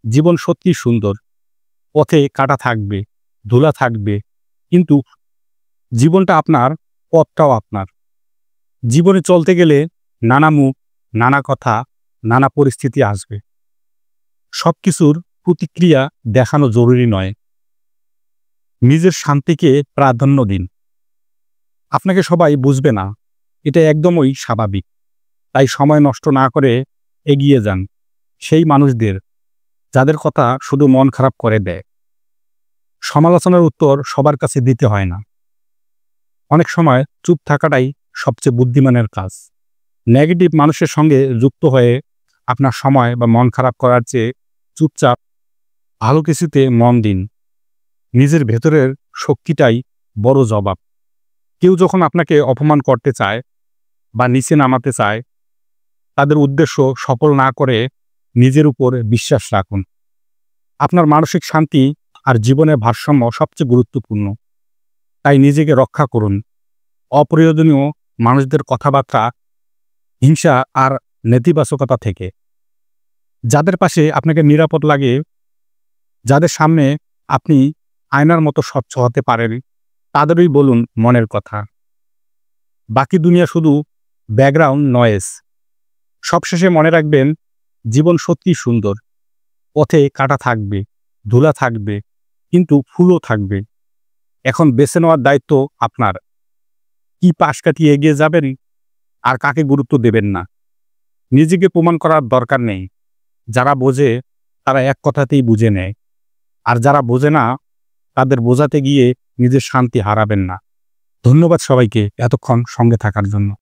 জীবন সত্যি সুন্দর। পথে কাঁটা থাকবে, ধুলা থাকবে, কিন্তু জীবনটা আপনার, পথটাও আপনার। জীবনে চলতে গেলে নানা মুখ, নানা কথা, নানা পরিস্থিতি আসবে। সবকিছুর প্রতিক্রিয়া দেখানো জরুরি নয়। নিজের শান্তিকে প্রাধান্য দিন। আপনাকে সবাই বুঝবে না, এটা একদমই স্বাভাবিক। তাই সময় নষ্ট না করে এগিয়ে যান সেই মানুষদের, যাদের কথা শুধু মন খারাপ করে দেয়। সমালোচনার উত্তর সবার কাছে দিতে হয় না। অনেক সময় চুপ থাকাটাই সবচেয়ে বুদ্ধিমানের কাজ। নেগেটিভ মানুষের সঙ্গে যুক্ত হয়ে আপনার সময় বা মন খারাপ করার চেয়ে চুপচাপ ভালো কিছুতে মন দিন। নিজের ভেতরের শক্তিটাই বড় জবাব। কেউ যখন আপনাকে অপমান করতে চায় বা নিচে নামাতে চায়, তাদের উদ্দেশ্য সফল না করে নিজের উপর বিশ্বাস রাখুন। আপনার মানসিক শান্তি আর জীবনের ভারসাম্য সবচেয়ে গুরুত্বপূর্ণ। তাই নিজেকে রক্ষা করুন অপ্রয়োজনীয় মানুষদের কথাবার্তা, হিংসা আর নেতিবাচকতা থেকে। যাদের পাশে আপনাকে নিরাপদ লাগে, যাদের সামনে আপনি আয়নার মতো স্বচ্ছ হতে পারেন, তাদেরই বলুন মনের কথা। বাকি দুনিয়া শুধু ব্যাকগ্রাউন্ড নয়েজ। সবশেষে মনে রাখবেন, জীবন সত্যি সুন্দর। পথে কাঁটা থাকবে, ধুলা থাকবে, কিন্তু ফুলও থাকবে। এখন বেছে নেওয়ার দায়িত্ব আপনার। কি পাশ কাটিয়ে এগিয়ে যাবেন আর কাকে গুরুত্ব দেবেন না। নিজেকে প্রমাণ করার দরকার নেই। যারা বোঝে তারা এক কথাতেই বুঝে নেয়, আর যারা বোঝে না তাদের বোঝাতে গিয়ে নিজের শান্তি হারাবেন না। ধন্যবাদ সবাইকে এতক্ষণ সঙ্গে থাকার জন্য।